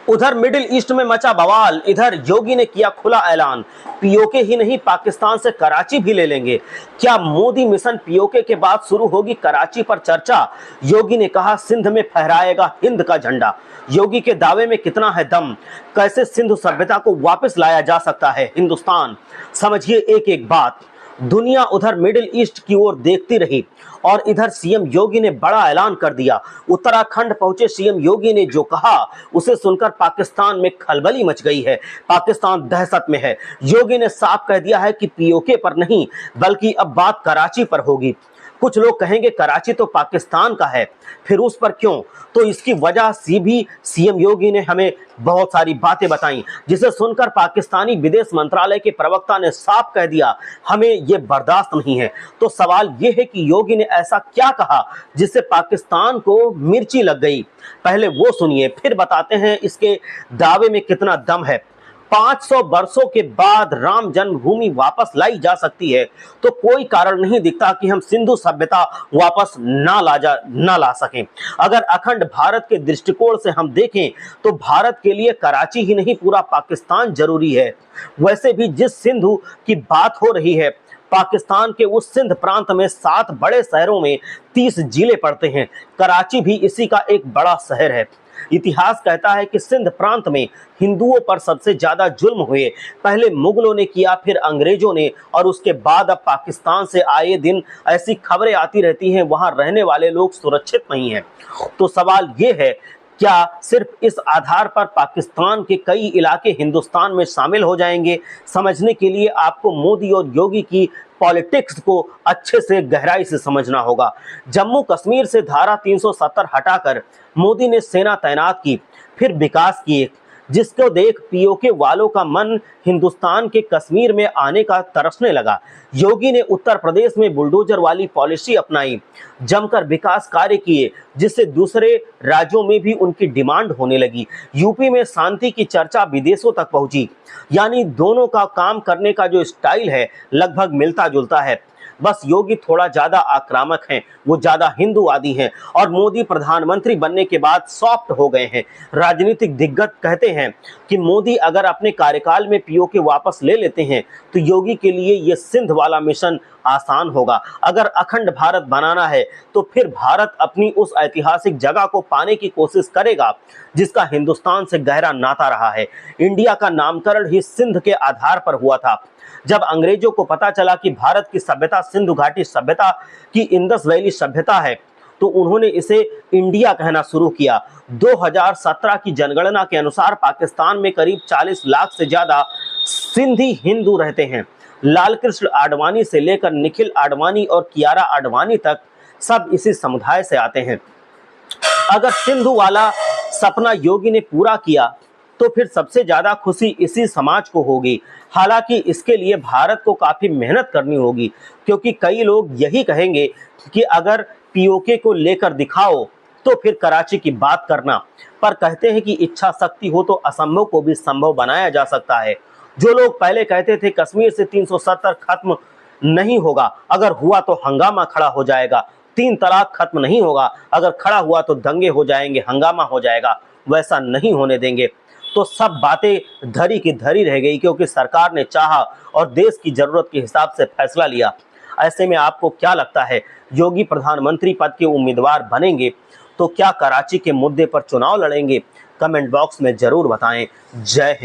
उधर middle east में मचा बवाल। इधर योगी ने किया खुला ऐलान, पीओके ही नहीं पाकिस्तान से कराची भी ले लेंगे। क्या मोदी मिशन पीओके के बाद शुरू होगी कराची पर चर्चा? योगी ने कहा सिंध में फहराएगा हिंद का झंडा। योगी के दावे में कितना है दम? कैसे सिंधु सभ्यता को वापस लाया जा सकता है हिंदुस्तान? समझिए एक एक बात। दुनिया उधर मिडिल ईस्ट की ओर देखती रही और इधर सीएम योगी ने बड़ा ऐलान कर दिया। उत्तराखंड पहुंचे सीएम योगी ने जो कहा उसे सुनकर पाकिस्तान में खलबली मच गई है। पाकिस्तान दहशत में है। योगी ने साफ कह दिया है कि पीओके पर नहीं बल्कि अब बात कराची पर होगी। कुछ लोग कहेंगे कराची तो पाकिस्तान का है, फिर उस पर क्यों? तो इसकी वजह सी भी सीएम योगी ने हमें बहुत सारी बातें बताई, जिसे सुनकर पाकिस्तानी विदेश मंत्रालय के प्रवक्ता ने साफ कह दिया हमें ये बर्दाश्त नहीं है। तो सवाल ये है कि योगी ने ऐसा क्या कहा जिससे पाकिस्तान को मिर्ची लग गई? पहले वो सुनिए, फिर बताते हैं इसके दावे में कितना दम है। 500 वर्षों के बाद राम जन्मभूमि वापस लाई जा सकती है तो कोई कारण नहीं दिखता कि हम सिंधु सभ्यता वापस ना ला सकें। अगर अखंड भारत के दृष्टिकोण से हम देखें तो भारत के लिए कराची ही नहीं पूरा पाकिस्तान जरूरी है। वैसे भी जिस सिंधु की बात हो रही है, पाकिस्तान के उस सिंध प्रांत में 7 बड़े शहरों में 30 जिले पड़ते हैं। कराची भी इसी का एक बड़ा शहर है। इतिहास कहता है कि सिंध प्रांत में हिंदुओं पर सबसे ज्यादा जुल्म हुए। पहले मुगलों ने किया, फिर अंग्रेजों ने, और उसके बाद अब पाकिस्तान से आए दिन ऐसी खबरें आती रहती हैं वहां रहने वाले लोग सुरक्षित नहीं हैं। तो सवाल ये है, क्या सिर्फ इस आधार पर पाकिस्तान के कई इलाके हिंदुस्तान में शामिल हो जाएंगे? समझने के लिए आपको मोदी और योगी की पॉलिटिक्स को अच्छे से गहराई से समझना होगा। जम्मू कश्मीर से धारा 370 हटाकर मोदी ने सेना तैनात की, फिर विकास किए, जिसको देख पीओके वालों का मन हिंदुस्तान के कश्मीर में आने का तरसने लगा। योगी ने उत्तर प्रदेश में बुलडोजर वाली पॉलिसी अपनाई, जमकर विकास कार्य किए, जिससे दूसरे राज्यों में भी उनकी डिमांड होने लगी। यूपी में शांति की चर्चा विदेशों तक पहुंची। यानी दोनों का काम करने का जो स्टाइल है लगभग मिलता जुलता है। बस योगी थोड़ा ज्यादा आक्रामक हैं, वो ज्यादा हिंदूवादी हैं, और मोदी प्रधानमंत्री बनने के बाद सॉफ्ट हो गए हैं। राजनीतिक दिग्गज कहते हैं कि मोदी अगर अपने कार्यकाल में पीओके वापस ले लेते हैं तो योगी के लिए ये सिंध वाला मिशन आसान होगा। अगर अखंड भारत बनाना है तो फिर भारत अपनी उस ऐतिहासिक जगह को पाने की कोशिश करेगा जिसका हिंदुस्तान से गहरा नाता रहा है। इंडिया का नामकरण ही सिंध के आधार पर हुआ था। जब अंग्रेजों को पता चला कि भारत की सभ्यता सिंधु घाटी सभ्यता की इंडस वैली सभ्यता है तो उन्होंने इसे इंडिया कहना शुरू किया। 2017 की जनगणना के अनुसार पाकिस्तान में करीब 40 लाख से ज्यादा सिंधी हिंदू रहते हैं। लालकृष्ण आडवाणी से लेकर निखिल आडवाणी और कियारा आडवाणी तक सब इसी समुदाय से आते हैं। अगर सिंधु वाला सपना योगी ने पूरा किया तो फिर सबसे ज्यादा खुशी इसी समाज को होगी। हालांकि इसके लिए भारत को काफी मेहनत करनी होगी, क्योंकि कई लोग यही कहेंगे कि अगर पीओके को लेकर दिखाओ तो फिर कराची की बात करना। पर कहते हैं कि इच्छा शक्ति हो तो असंभव को भी संभव बनाया जा सकता है। जो लोग पहले कहते थे कश्मीर से 370 खत्म नहीं होगा, अगर हुआ तो हंगामा खड़ा हो जाएगा। 3 तलाक खत्म नहीं होगा, अगर खड़ा हुआ तो दंगे हो जाएंगे, हंगामा हो जाएगा, वैसा नहीं होने देंगे। तो सब बातें धरी की धरी रह गई, क्योंकि सरकार ने चाहा और देश की जरूरत के हिसाब से फैसला लिया। ऐसे में आपको क्या लगता है, योगी प्रधानमंत्री पद के उम्मीदवार बनेंगे तो क्या कराची के मुद्दे पर चुनाव लड़ेंगे? कमेंट बॉक्स में जरूर बताएं। जय हिंद।